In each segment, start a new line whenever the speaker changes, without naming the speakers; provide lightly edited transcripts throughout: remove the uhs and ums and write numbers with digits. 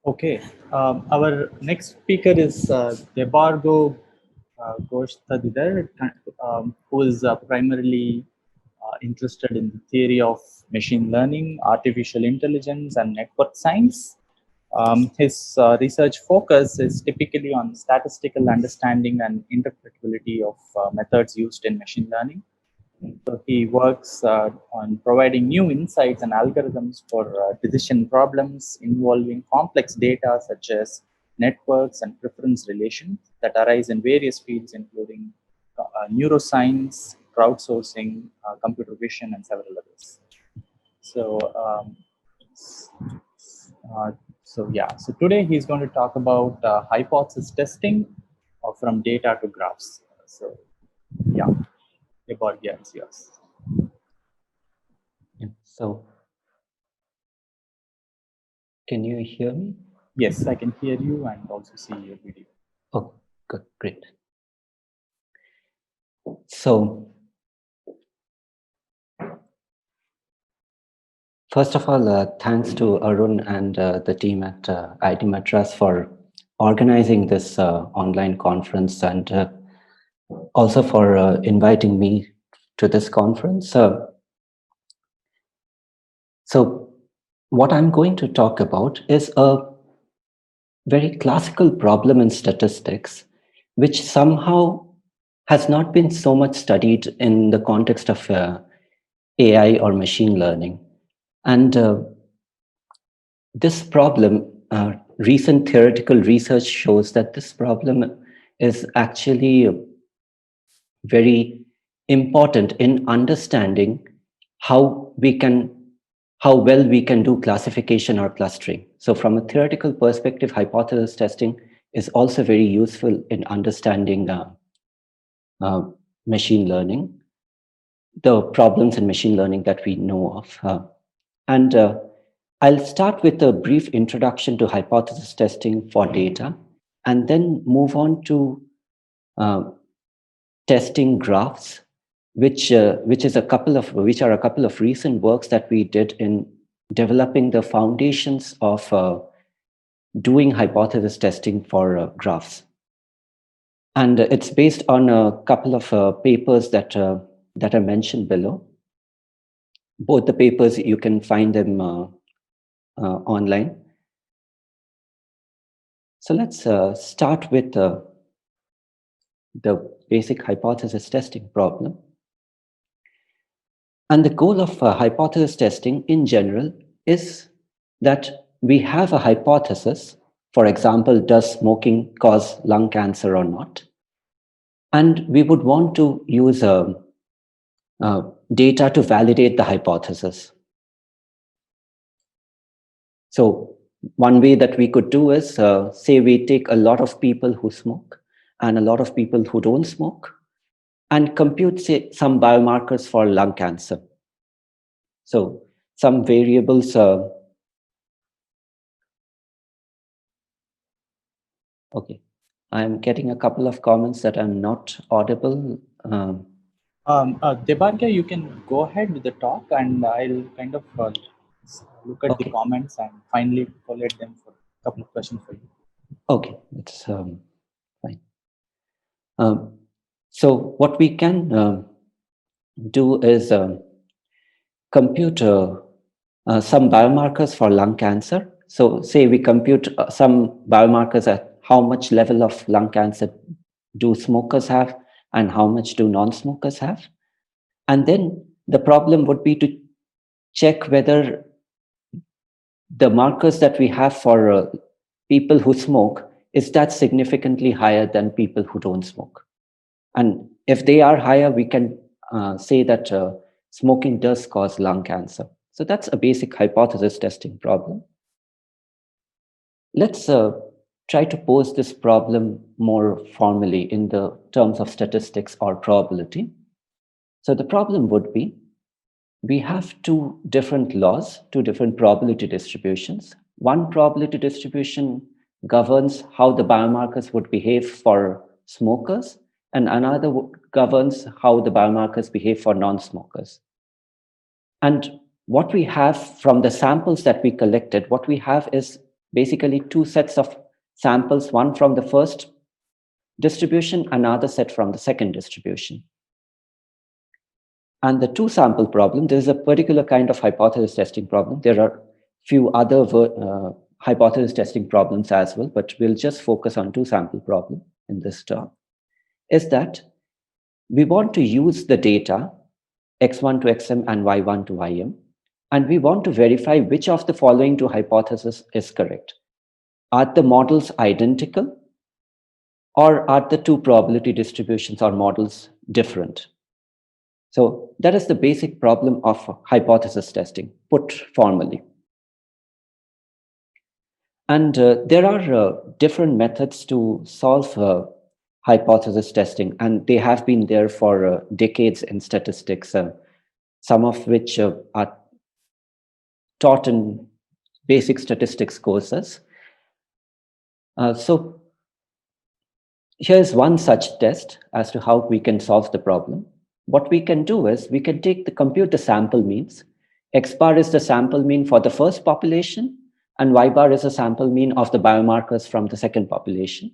Okay. Our next speaker is Debarghya Ghoshdastidar, who is primarily interested in the theory of machine learning, artificial intelligence, and network science. His research focus is typically on statistical understanding and interpretability of methods used in machine learning. So he works on providing new insights and algorithms for decision problems involving complex data such as networks and preference relations that arise in various fields, including neuroscience, crowdsourcing, computer vision, and several others. So, uh, so today he's going to talk about hypothesis testing from data to graphs. So, yeah, Debarghya, it's yours.
So, can you hear me?
Yes, I can hear you and also see your video.
Oh, good, great. So, first of all, thanks to Arun and the team at IT Madras for organizing this online conference and also for inviting me to this conference. So, what I'm going to talk about is a very classical problem in statistics, which somehow has not been so much studied in the context of AI or machine learning. And this problem, recent theoretical research shows that this problem is actually very important in understanding how well we can do classification or clustering. So from a theoretical perspective, hypothesis testing is also very useful in understanding machine learning, the problems in machine learning that we know of. And I'll start with a brief introduction to hypothesis testing for data, and then move on to testing graphs, which are a couple of recent works that we did in developing the foundations of doing hypothesis testing for graphs. And it's based on a couple of papers that are mentioned below. Both the papers, you can find them online. So let's start with the basic hypothesis testing problem. And the goal of hypothesis testing in general is that we have a hypothesis. For example, does smoking cause lung cancer or not? And we would want to use data to validate the hypothesis. So one way that we could do is, say we take a lot of people who smoke and a lot of people who don't smoke, and compute, say, some biomarkers for lung cancer. So some variables. Okay, I'm getting a couple of comments that I'm not audible.
Debarghya, you can go ahead with the talk, and I'll kind of look at the comments and finally collate them for a couple of questions for you.
Okay, that's fine. So what we can do is compute some biomarkers for lung cancer. So say we compute some biomarkers at how much level of lung cancer do smokers have and how much do non-smokers have. And then the problem would be to check whether the markers that we have for people who smoke, is that significantly higher than people who don't smoke. And if they are higher, we can say that smoking does cause lung cancer. So that's a basic hypothesis testing problem. Let's try to pose this problem more formally in the terms of statistics or probability. So the problem would be, we have two different laws, two different probability distributions. One probability distribution governs how the biomarkers would behave for smokers, and another governs how the biomarkers behave for non-smokers. And what we have from the samples that we collected, what we have is basically two sets of samples, one from the first distribution, another set from the second distribution. And the two sample problem, there is a particular kind of hypothesis testing problem. There are few other hypothesis testing problems as well, but we'll just focus on two sample problem in this talk, is that we want to use the data x1 to xm and y1 to ym, and we want to verify which of the following two hypotheses is correct. Are the models identical, or are the two probability distributions or models different? So that is the basic problem of hypothesis testing, put formally. And there are different methods to solve hypothesis testing, and they have been there for decades in statistics, some of which are taught in basic statistics courses. So here's one such test as to how we can solve the problem. What we can do is we can compute the sample means. X bar is the sample mean for the first population, and Y bar is a sample mean of the biomarkers from the second population,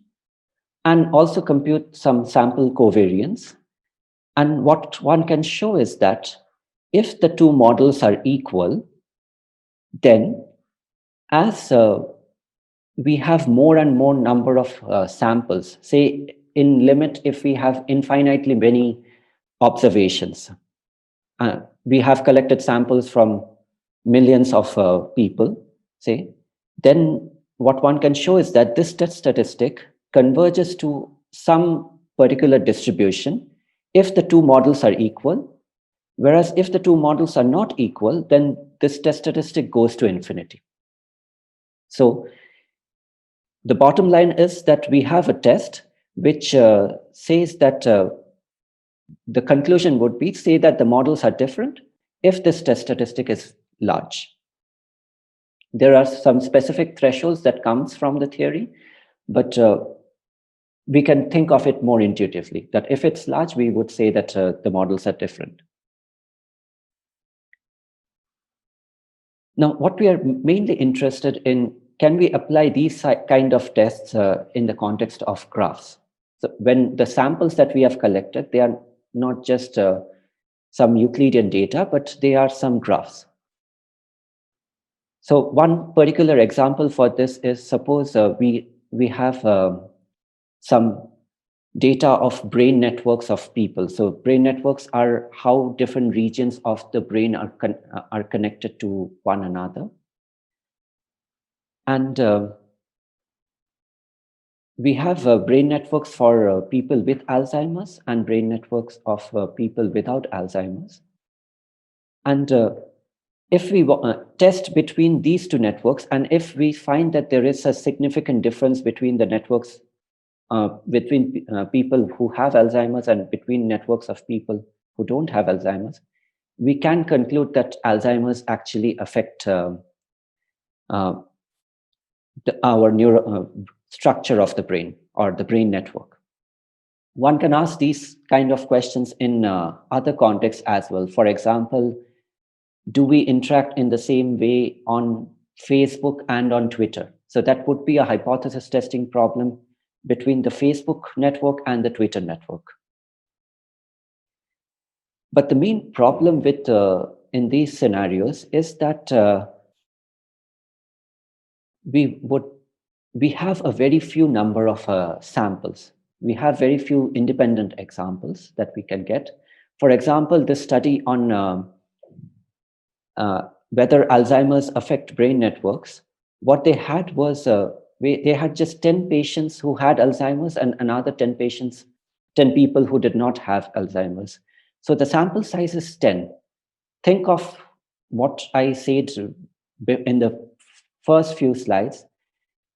and also compute some sample covariance. And what one can show is that if the two models are equal, then as we have more and more number of samples, say in limit, if we have infinitely many observations, we have collected samples from millions of people, say, then what one can show is that this test statistic converges to some particular distribution if the two models are equal, whereas if the two models are not equal, then this test statistic goes to infinity. So the bottom line is that we have a test which says that the conclusion would be, say that the models are different if this test statistic is large. There are some specific thresholds that comes from the theory, but we can think of it more intuitively, that if it's large, we would say that the models are different. Now, what we are mainly interested in, can we apply these kind of tests in the context of graphs? So when the samples that we have collected, they are not just some Euclidean data, but they are some graphs. So one particular example for this is, suppose we have some data of brain networks of people. So brain networks are how different regions of the brain are connected to one another. And we have brain networks for people with Alzheimer's and brain networks of people without Alzheimer's. And if we test between these two networks, and if we find that there is a significant difference between the networks between people who have Alzheimer's and between networks of people who don't have Alzheimer's, we can conclude that Alzheimer's actually affect our structure of the brain or the brain network. One can ask these kind of questions in other contexts as well. For example, do we interact in the same way on Facebook and on Twitter? So that would be a hypothesis testing problem between the Facebook network and the Twitter network. But the main problem with in these scenarios is that we have a very few number of samples. We have very few independent examples that we can get. For example, this study on whether Alzheimer's affect brain networks, what they had was they had just 10 patients who had Alzheimer's and another 10 people who did not have Alzheimer's. So the sample size is 10. Think of what I said in the first few slides.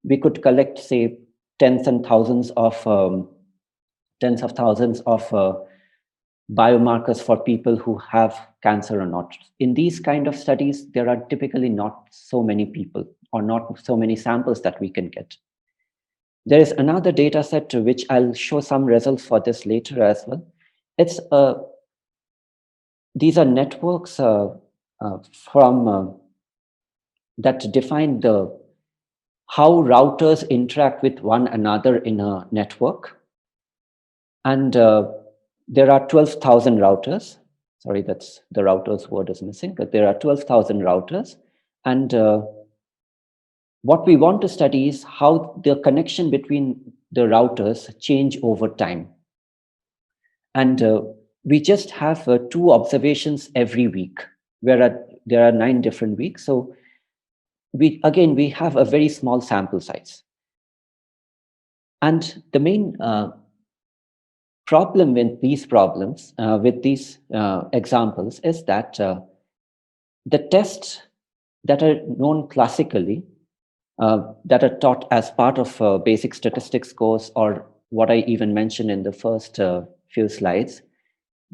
We could collect, say, tens of thousands of biomarkers for people who have cancer or not. In these kind of studies, there are typically not so many people or not so many samples that we can get. There is another data set to which I'll show some results for this later as well. It's these are networks from that define how routers interact with one another in a network. And there are 12,000 routers. Sorry, that's the routers word is missing, but there are 12,000 routers. And what we want to study is how the connection between the routers change over time. And we just have 2 observations every week, where there are 9 different weeks. So we have a very small sample size. And the main problem with these problems, with these examples, is that the tests that are known classically, that are taught as part of basic statistics course, or what I even mentioned in the first few slides,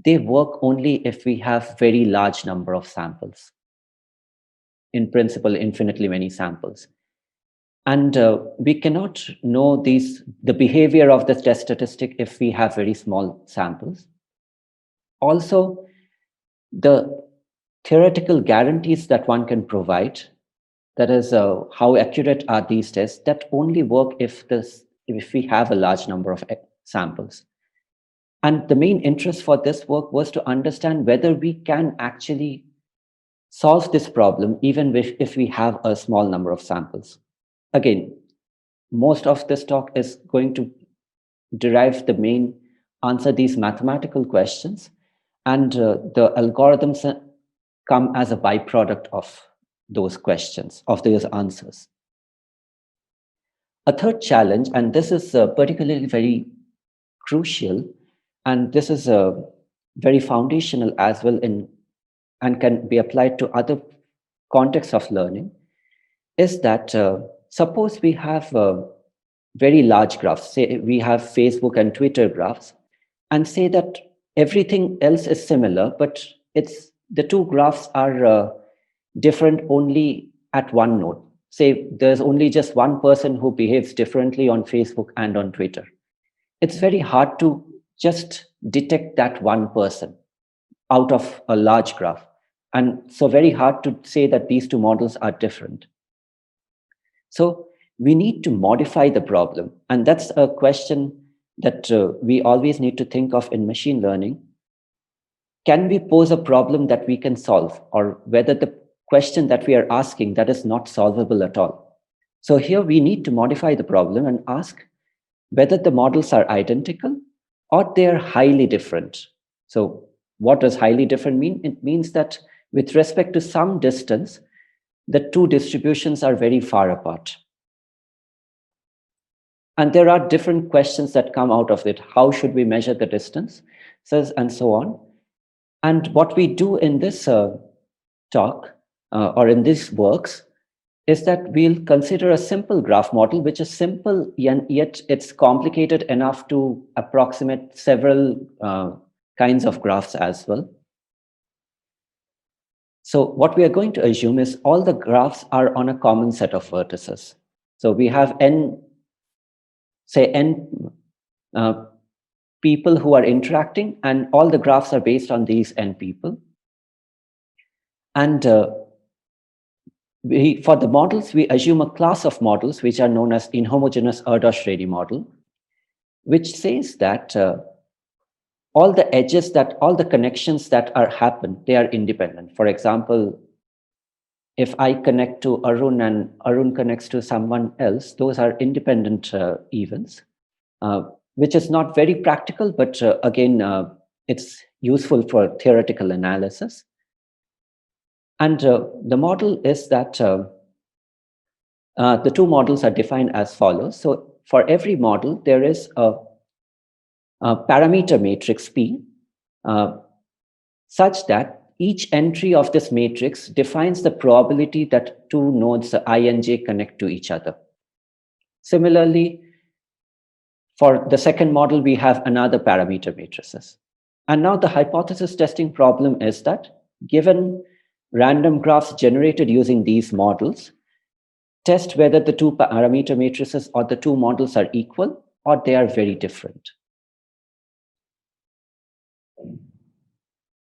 they work only if we have very large number of samples. In principle, infinitely many samples. And we cannot know the behavior of the test statistic if we have very small samples. Also, the theoretical guarantees that one can provide, that is, how accurate are these tests, that only work if we have a large number of samples. And the main interest for this work was to understand whether we can actually solve this problem even if we have a small number of samples. Again, most of this talk is going to answer these mathematical questions, and the algorithms come as a byproduct of those questions, of those answers. A third challenge, and this is particularly very crucial, and this is very foundational as well and can be applied to other contexts of learning, is that suppose we have very large graphs, say we have Facebook and Twitter graphs, and say that everything else is similar, but the 2 graphs are different only at one node. Say there's only just one person who behaves differently on Facebook and on Twitter. It's very hard to just detect that one person out of a large graph. And so very hard to say that these 2 models are different. So we need to modify the problem. And that's a question that we always need to think of in machine learning. Can we pose a problem that we can solve, or whether the question that we are asking that is not solvable at all? So here we need to modify the problem and ask whether the models are identical or they are highly different. So what does highly different mean? It means that with respect to some distance, the 2 distributions are very far apart. And there are different questions that come out of it. How should we measure the distance? And so on. And what we do in this talk, or in these works, is that we'll consider a simple graph model, which is simple, yet it's complicated enough to approximate several kinds of graphs as well. So what we are going to assume is all the graphs are on a common set of vertices. So we have n people who are interacting, and all the graphs are based on these n people. And for the models, we assume a class of models which are known as inhomogeneous Erdős-Rényi model, which says that all the edges, all the connections that happen, they are independent. For example, if I connect to Arun and Arun connects to someone else, those are independent events, which is not very practical, but again, it's useful for theoretical analysis. And the model is that the 2 models are defined as follows. So for every model, there is a parameter matrix P, such that each entry of this matrix defines the probability that 2 nodes I and J connect to each other. Similarly, for the second model, we have another parameter matrices. And now the hypothesis testing problem is that given random graphs generated using these models, test whether the 2 parameter matrices or the 2 models are equal or they are very different.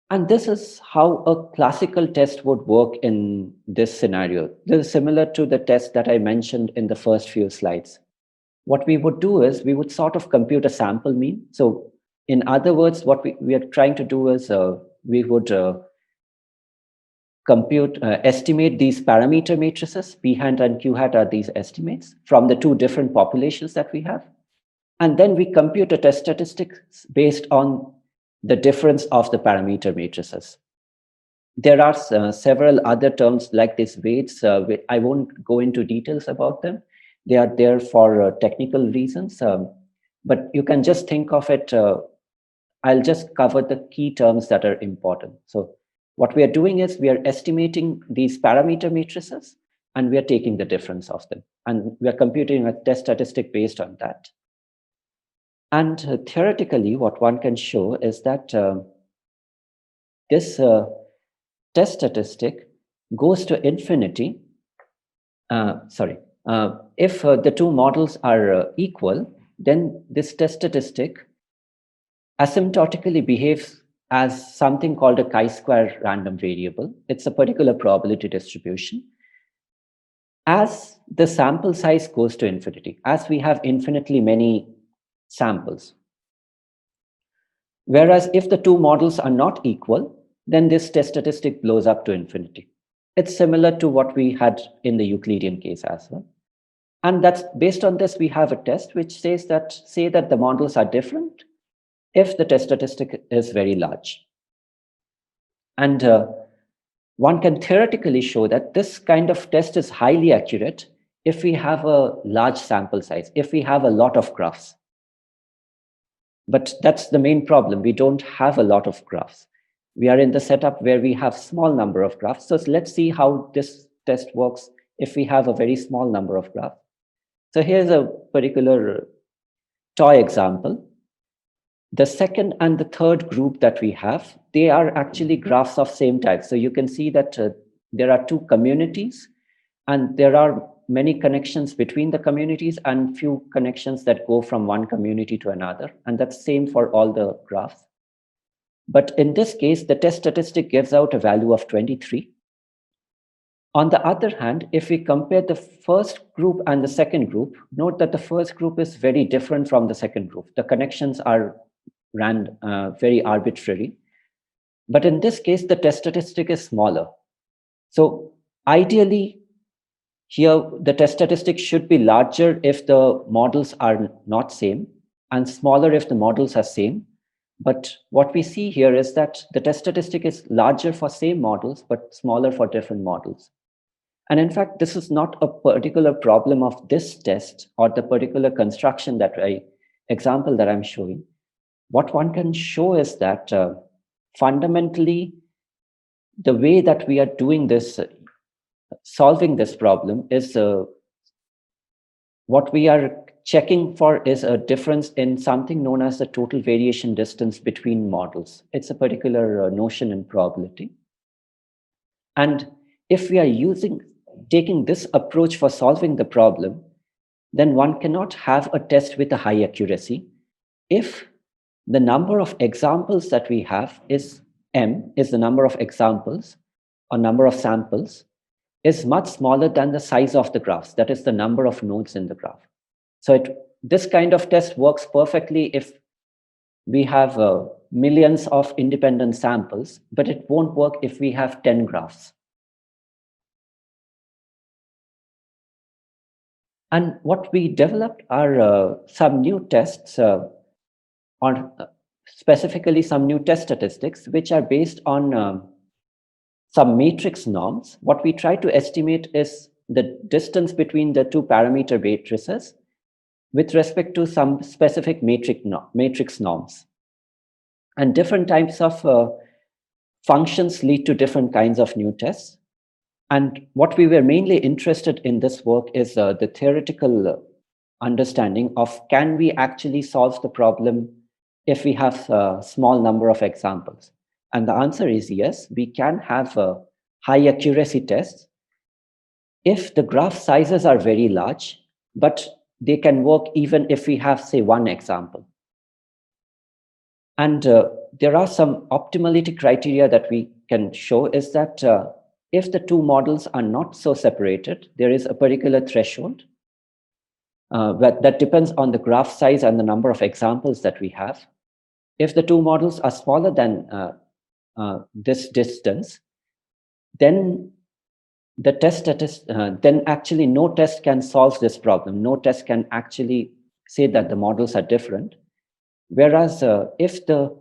And this is how a classical test would work in this scenario. This is similar to the test that I mentioned in the first few slides. What we would do is we would sort of compute a sample mean. So in other words, what we are trying to do is we would estimate these parameter matrices. P hat and Q hat are these estimates from the two different populations that we have. And then we compute a test statistics based on the difference of the parameter matrices. There are several other terms like these weights. I won't go into details about them. They are there for technical reasons, but you can just think of it. I'll just cover the key terms that are important. So what we are doing is we are estimating these parameter matrices and we are taking the difference of them. And we are computing a test statistic based on that. And theoretically, what one can show is that this test statistic goes to infinity. If the two models are equal, then this test statistic asymptotically behaves as something called a chi-square random variable. It's a particular probability distribution. As the sample size goes to infinity, as we have infinitely many samples. Whereas if the two models are not equal, then this test statistic blows up to infinity. It's similar to what we had in the Euclidean case as well. And that's based on this, we have a test which says that, say that the models are different if the test statistic is very large. And one can theoretically show that this kind of test is highly accurate if we have a large sample size, if we have a lot of graphs. But that's the main problem. We don't have a lot of graphs. We are in the setup where we have small number of graphs. So let's see how this test works if we have a very small number of graphs. So here's a particular toy example. The second and the third group that we have, they are actually graphs of same type. So you can see that there are two communities and there are many connections between the communities and few connections that go from one community to another. And that's same for all the graphs. But in this case, the test statistic gives out a value of 23. On the other hand, if we compare the first group and the second group, note that the first group is very different from the second group. The connections are very arbitrary. But in this case, the test statistic is smaller. So ideally, here the test statistic should be larger if the models are not same and smaller if the models are same. But what we see here is that the test statistic is larger for same models, but smaller for different models. And in fact, this is not a particular problem of this test or the particular construction example that I'm showing. What one can show is that fundamentally, the way that we are doing this, solving this problem is what we are checking for is a difference in something known as the total variation distance between models. It's a particular notion in probability. And if we are taking this approach for solving the problem, then one cannot have a test with a high accuracy if the number of examples that we have is m, is the number of examples or number of samples, is much smaller than the size of the graphs, that is the number of nodes in the graph. So this kind of test works perfectly if we have millions of independent samples, but it won't work if we have 10 graphs. And what we developed are some new tests or specifically some new test statistics, which are based on some matrix norms. What we try to estimate is the distance between the two parameter matrices with respect to some specific matrix norms. And different types of functions lead to different kinds of new tests. And what we were mainly interested in this work is the theoretical understanding of, can we actually solve the problem if we have a small number of examples? And the answer is yes, we can have high accuracy tests if the graph sizes are very large, but they can work even if we have, say, one example. And there are some optimality criteria that we can show is that if the two models are not so separated, there is a particular threshold that depends on the graph size and the number of examples that we have. If the two models are smaller than this distance, then the then actually no test can solve this problem. No test can actually say that the models are different. Whereas if the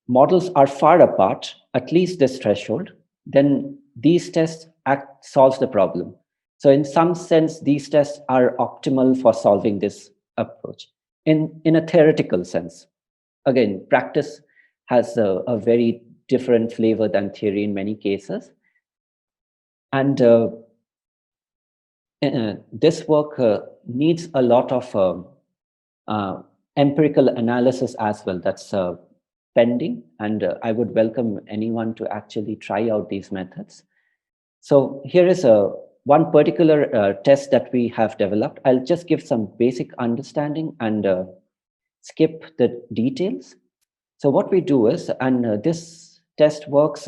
models are far apart, at least this threshold, then these tests solves the problem. So in some sense, these tests are optimal for solving this approach in a theoretical sense. Again, practice has a very different flavor than theory in many cases. And this work needs a lot of empirical analysis as well. That's pending, and I would welcome anyone to actually try out these methods. So here is one particular test that we have developed. I'll just give some basic understanding and skip the details. So what we do is, and this test works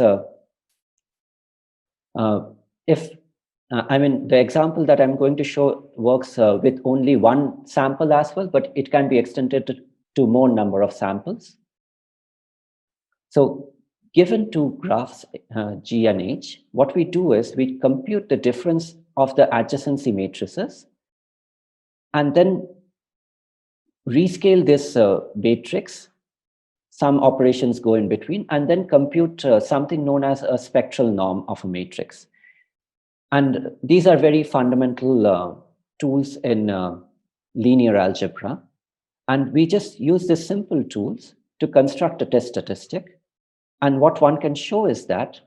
I mean, the example that I'm going to show works with only one sample as well, but it can be extended to more number of samples. So given two graphs, G and H, what we do is we compute the difference of the adjacency matrices and then rescale this matrix. Some operations go in between, and then compute something known as a spectral norm of a matrix. And these are very fundamental tools in linear algebra. And we just use these simple tools to construct a test statistic. And what one can show is that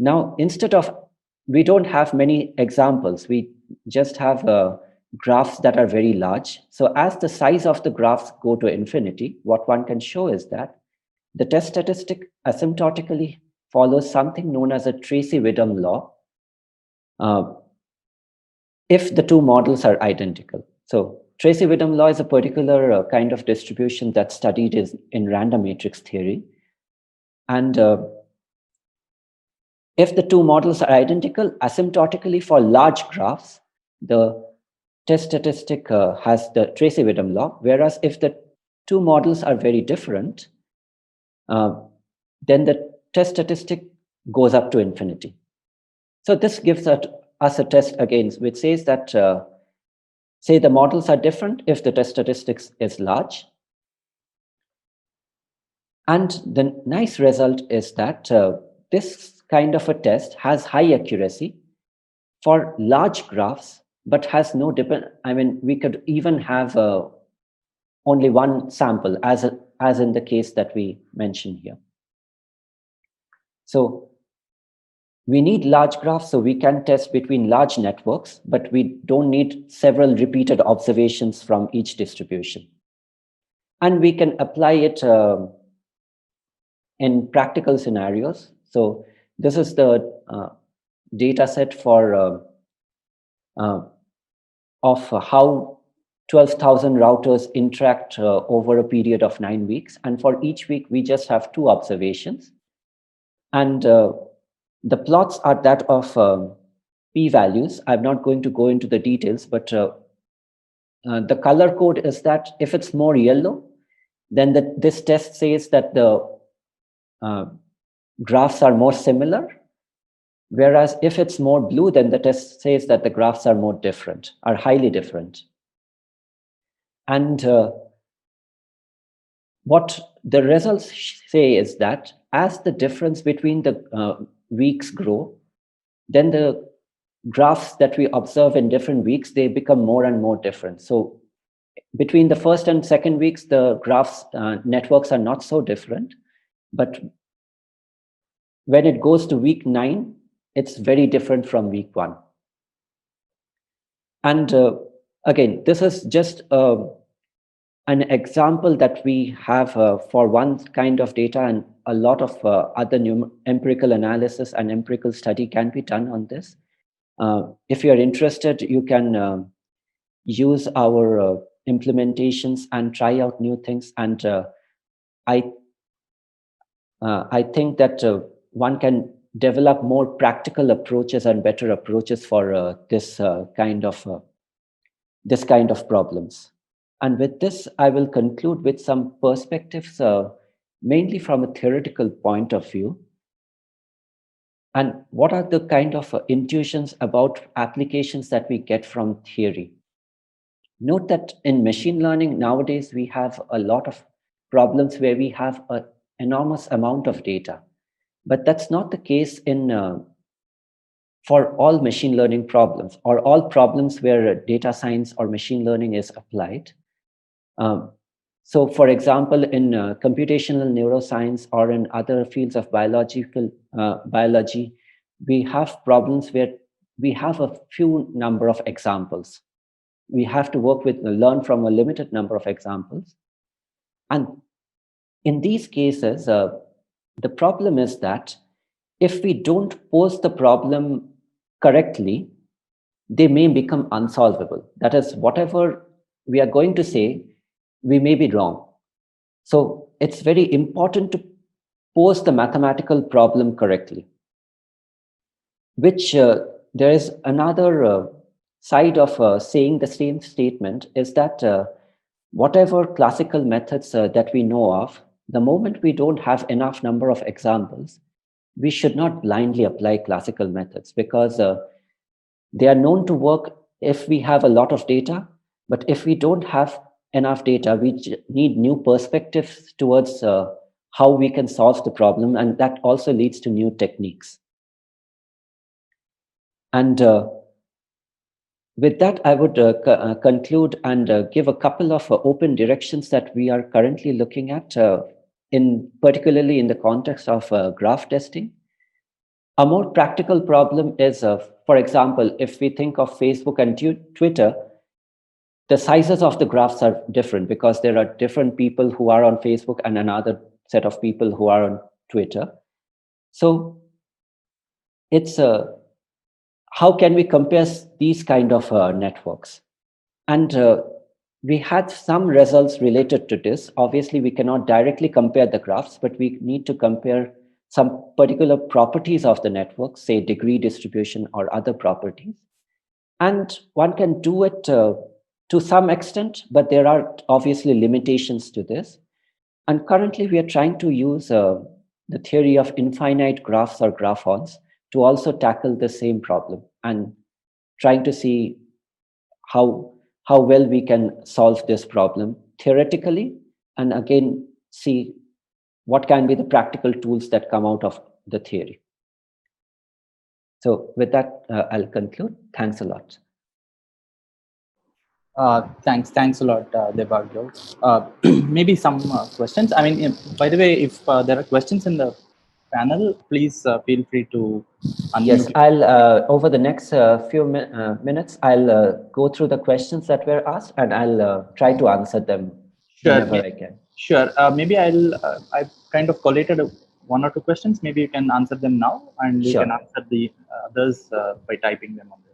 now, instead of, we don't have many examples, we just have graphs that are very large. So as the size of the graphs go to infinity, what one can show is that the test statistic asymptotically follows something known as a Tracy-Widom law if the two models are identical. So Tracy-Widom law is a particular kind of distribution that's studied in random matrix theory. And if the two models are identical asymptotically for large graphs, the test statistic has the Tracy-Widom law, whereas if the two models are very different, then the test statistic goes up to infinity. So this gives us a test again, which says that, say the models are different if the test statistics is large. And the nice result is that this kind of a test has high accuracy for large graphs, but has no I mean, we could even have only one sample as in the case that we mentioned here. So we need large graphs so we can test between large networks, but we don't need several repeated observations from each distribution. And we can apply it in practical scenarios. So this is the data set for of how 12,000 routers interact over a period of 9 weeks. And for each week, we just have 2 observations. And the plots are that of p-values. I'm not going to go into the details, but the color code is that if it's more yellow, then this test says that the graphs are more similar. Whereas if it's more blue, then the test says that the graphs are more different, are highly different. And what the results say is that as the difference between the weeks grow, then the graphs that we observe in different weeks, they become more and more different. So between the first and second weeks, the graphs networks are not so different. But when it goes to week 9, it's very different from week 1. And again, this is just an example that we have for one kind of data, and a lot of other empirical analysis and empirical study can be done on this. If you're interested, you can use our implementations and try out new things. And I think that one can develop more practical approaches and better approaches for this kind of problems. And with this, I will conclude with some perspectives, mainly from a theoretical point of view. And what are the kind of intuitions about applications that we get from theory? Note that in machine learning nowadays, we have a lot of problems where we have an enormous amount of data. But that's not the case for all machine learning problems or all problems where data science or machine learning is applied. So, for example, in computational neuroscience or in other fields of biology, we have problems where we have a few number of examples. We have to learn from a limited number of examples. And in these cases, the problem is that if we don't pose the problem correctly, they may become unsolvable. That is, whatever we are going to say, we may be wrong. So it's very important to pose the mathematical problem correctly, which there is another side of saying the same statement is that whatever classical methods that we know of, the moment we don't have enough number of examples, we should not blindly apply classical methods because they are known to work if we have a lot of data. But if we don't have enough data, we need new perspectives towards how we can solve the problem. And that also leads to new techniques. And with that, I would conclude and give a couple of open directions that we are currently looking at, particularly in the context of graph testing. A more practical problem is, for example, if we think of Facebook and Twitter, the sizes of the graphs are different because there are different people who are on Facebook and another set of people who are on Twitter. So it's how can we compare these kind of networks? And we had some results related to this. Obviously, we cannot directly compare the graphs, but we need to compare some particular properties of the network, say degree distribution or other properties. And one can do it to some extent, but there are obviously limitations to this. And currently, we are trying to use the theory of infinite graphs or graphons to also tackle the same problem and trying to see how well we can solve this problem theoretically, and again, see what can be the practical tools that come out of the theory. So with that, I'll conclude. Thanks a lot.
Thanks a lot, Debarghya. Maybe some questions. I mean, by the way, if there are questions in the panel, please feel free to unmute.
Yes, I'll over the next few minutes, I'll go through the questions that were asked, and I'll try to answer them whenever I can.
Sure. Maybe I've kind of collated one or two questions. Maybe you can answer them now, and you can answer the others by typing them on the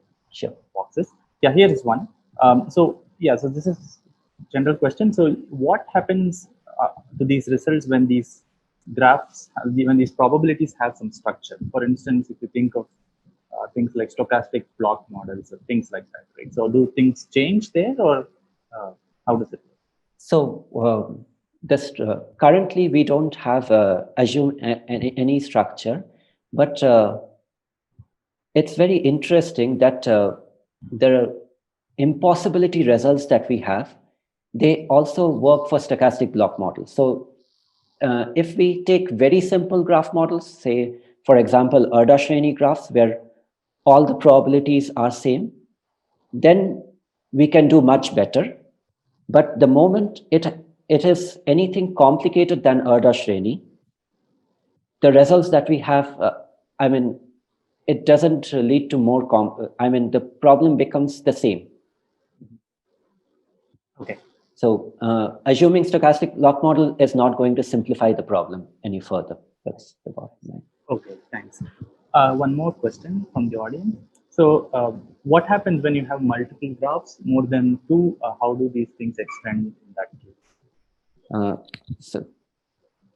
boxes. Yeah, here is one. So this is general question. So what happens to these results when these graphs, when these probabilities have some structure? For instance, if you think of things like stochastic block models or things like that, right? So do things change there, or how does it work?
So currently we don't have assume any structure, but it's very interesting that the impossibility results that we have, they also work for stochastic block models. So if we take very simple graph models, say, for example, Erdős-Rényi graphs, where all the probabilities are same, then we can do much better. But the moment it is anything complicated than Erdős-Rényi, the results that we have, it doesn't lead to more, the problem becomes the same.
Okay.
So assuming stochastic block model is not going to simplify the problem any further. That's the bottom line.
Okay, thanks. One more question from the audience. So what happens when you have multiple graphs, more than two? How do these things extend in that case?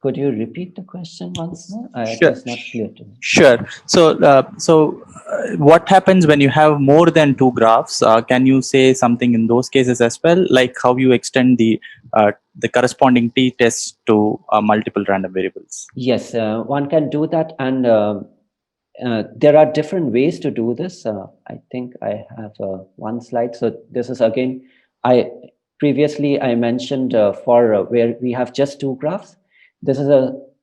Could you repeat the question once more? It
Sure.
was not clear to me.
Sure. So, what happens when you have more than two graphs? Can you say something in those cases as well, like how you extend the corresponding t-test to multiple random variables?
Yes, one can do that, and there are different ways to do this. I think I have one slide. So this is again, previously I mentioned for where we have just two graphs. This is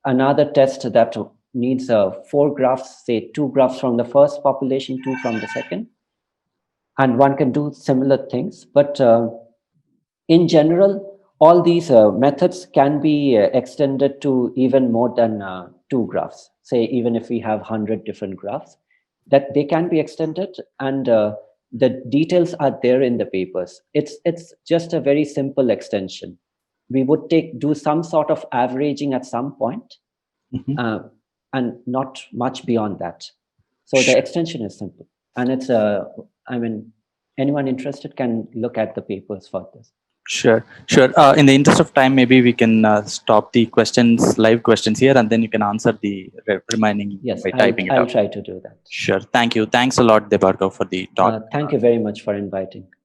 another test that needs 4 graphs, say 2 graphs from the first population, 2 from the second, and one can do similar things. But in general, all these methods can be extended to even more than 2 graphs. Say, even if we have 100 different graphs, that they can be extended, and the details are there in the papers. It's just a very simple extension. We would do some sort of averaging at some point, and not much beyond that. So the extension is simple, and it's I mean, anyone interested can look at the papers for this.
Sure. In the interest of time, maybe we can stop the live questions here, and then you can answer the remaining by typing it
I'll
up.
try to do that.
Sure. Thank you. Thanks a lot, Debarghya, for the talk.
Thank you very much for inviting.